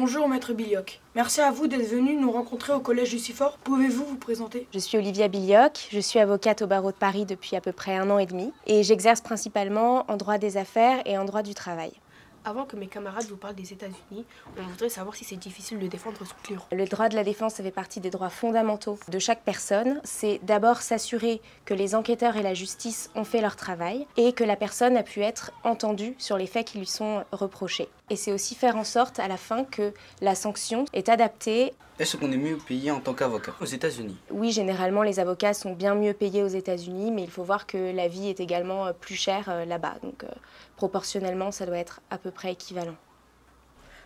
Bonjour Maître Bilioc. Merci à vous d'être venu nous rencontrer au Collège Lucifort. Pouvez-vous vous présenter? Je suis Olivia Bilioc, je suis avocate au barreau de Paris depuis à peu près 1 an et demi et j'exerce principalement en droit des affaires et en droit du travail. Avant que mes camarades vous parlent des États-Unis, on voudrait savoir si c'est difficile de défendre son client. Le droit de la défense fait partie des droits fondamentaux de chaque personne. C'est d'abord s'assurer que les enquêteurs et la justice ont fait leur travail et que la personne a pu être entendue sur les faits qui lui sont reprochés. Et c'est aussi faire en sorte à la fin que la sanction est adaptée. Est-ce qu'on est mieux payé en tant qu'avocat aux États-Unis? Oui, généralement les avocats sont bien mieux payés aux États-Unis, mais il faut voir que la vie est également plus chère là-bas. Donc proportionnellement, ça doit être à peu près équivalent.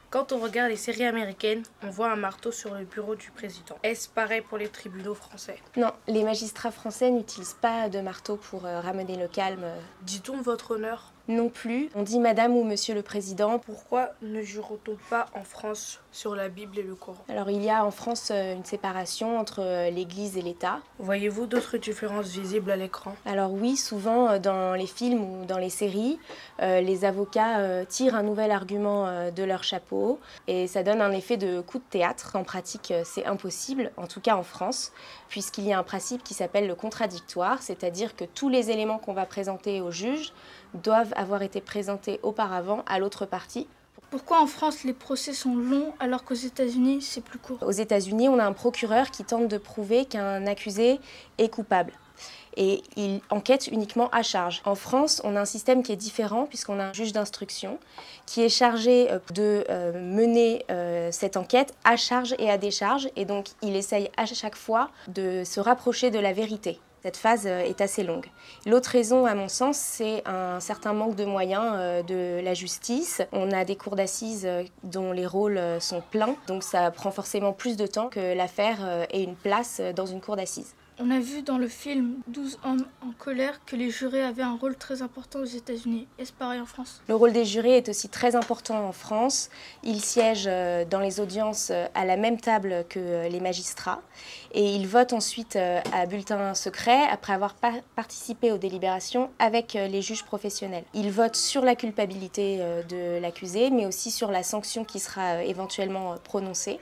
Quand on regarde les séries américaines, on voit un marteau sur le bureau du président. Est-ce pareil pour les tribunaux français? Non, les magistrats français n'utilisent pas de marteau pour ramener le calme. Dit-on votre honneur? Non plus. On dit Madame ou Monsieur le Président. Pourquoi ne jure-t-on pas en France sur la Bible et le Coran? Alors il y a en France une séparation entre l'Église et l'État. Voyez-vous d'autres différences visibles à l'écran? Alors oui, souvent dans les films ou dans les séries, les avocats tirent un nouvel argument de leur chapeau et ça donne un effet de coup de théâtre. En pratique, c'est impossible, en tout cas en France, puisqu'il y a un principe qui s'appelle le contradictoire, c'est-à-dire que tous les éléments qu'on va présenter au juge doivent avoir été présentés auparavant à l'autre partie. Pourquoi en France les procès sont longs alors qu'aux États-Unis c'est plus court? Aux États-Unis, on a un procureur qui tente de prouver qu'un accusé est coupable. Et il enquête uniquement à charge. En France, on a un système qui est différent puisqu'on a un juge d'instruction qui est chargé de mener cette enquête à charge et à décharge. Et donc, il essaye à chaque fois de se rapprocher de la vérité. Cette phase est assez longue. L'autre raison, à mon sens, c'est un certain manque de moyens de la justice. On a des cours d'assises dont les rôles sont pleins, donc ça prend forcément plus de temps que l'affaire ait une place dans une cour d'assises. On a vu dans le film 12 hommes en colère que les jurés avaient un rôle très important aux États-Unis. Est-ce pareil en France? Le rôle des jurés est aussi très important en France. Ils siègent dans les audiences à la même table que les magistrats et ils votent ensuite à bulletin secret après avoir participé aux délibérations avec les juges professionnels. Ils votent sur la culpabilité de l'accusé mais aussi sur la sanction qui sera éventuellement prononcée.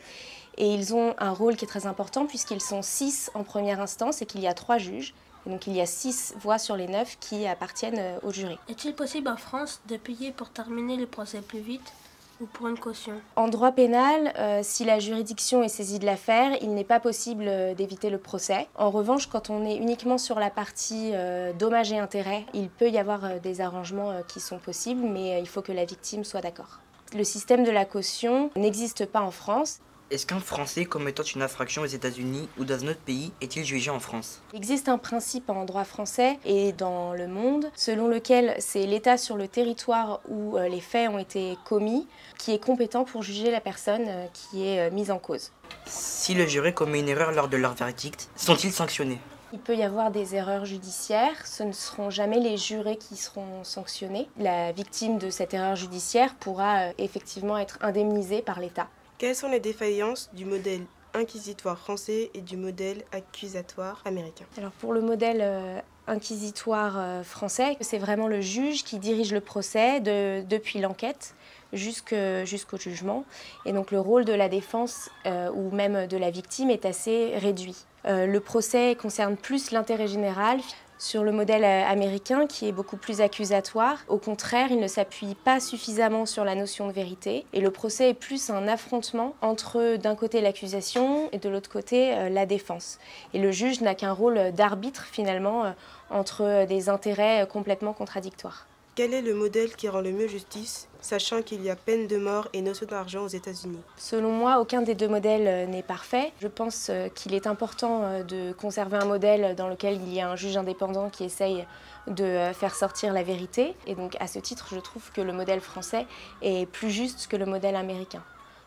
Et ils ont un rôle qui est très important puisqu'ils sont 6 en première instance et qu'il y a 3 juges. Et donc il y a 6 voix sur les 9 qui appartiennent au jury. Est-il possible en France de payer pour terminer le procès plus vite ou pour une caution? En droit pénal, si la juridiction est saisie de l'affaire, il n'est pas possible d'éviter le procès. En revanche, quand on est uniquement sur la partie dommages et intérêts, il peut y avoir des arrangements qui sont possibles, mais il faut que la victime soit d'accord. Le système de la caution n'existe pas en France. Est-ce qu'un Français commettant une infraction aux États-Unis ou dans un autre pays est-il jugé en France? Il existe un principe en droit français et dans le monde selon lequel c'est l'État sur le territoire où les faits ont été commis qui est compétent pour juger la personne qui est mise en cause. Si le juré commet une erreur lors de leur verdict, sont-ils sanctionnés? Il peut y avoir des erreurs judiciaires, ce ne seront jamais les jurés qui seront sanctionnés. La victime de cette erreur judiciaire pourra effectivement être indemnisée par l'État. Quelles sont les défaillances du modèle inquisitoire français et du modèle accusatoire américain? Alors pour le modèle inquisitoire français, c'est vraiment le juge qui dirige le procès depuis l'enquête jusqu'au jugement. Et donc le rôle de la défense ou même de la victime est assez réduit. Le procès concerne plus l'intérêt général. Sur le modèle américain, qui est beaucoup plus accusatoire, au contraire, il ne s'appuie pas suffisamment sur la notion de vérité. Et le procès est plus un affrontement entre, d'un côté, l'accusation et de l'autre côté, la défense. Et le juge n'a qu'un rôle d'arbitre, finalement, entre des intérêts complètement contradictoires. Quel est le modèle qui rend le mieux justice, sachant qu'il y a peine de mort et notion d'argent aux États-Unis? Selon moi, aucun des deux modèles n'est parfait. Je pense qu'il est important de conserver un modèle dans lequel il y a un juge indépendant qui essaye de faire sortir la vérité. Et donc, à ce titre, je trouve que le modèle français est plus juste que le modèle américain.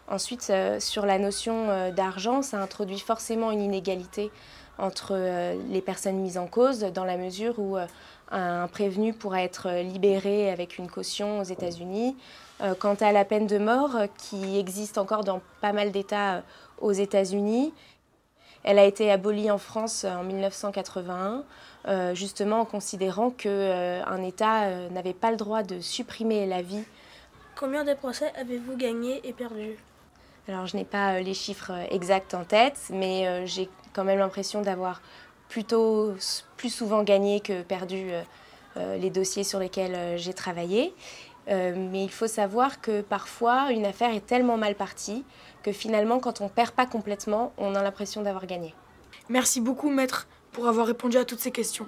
Ensuite, sur la notion d'argent, ça introduit forcément une inégalité entre les personnes mises en cause, dans la mesure où un prévenu pourra être libéré avec une caution aux États-Unis. Quant à la peine de mort, qui existe encore dans pas mal d'États aux États-Unis, elle a été abolie en France en 1981, justement en considérant qu'un État n'avait pas le droit de supprimer la vie. Combien de procès avez-vous gagné et perdu? Alors je n'ai pas les chiffres exacts en tête, mais j'ai quand même l'impression d'avoir plus souvent gagné que perdu les dossiers sur lesquels j'ai travaillé. Mais il faut savoir que parfois une affaire est tellement mal partie que finalement quand on ne perd pas complètement, on a l'impression d'avoir gagné. Merci beaucoup maître pour avoir répondu à toutes ces questions.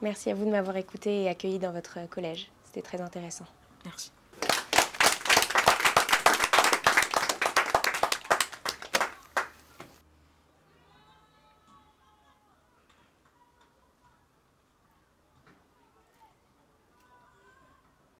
Merci à vous de m'avoir écouté et accueilli dans votre collège. C'était très intéressant. Merci.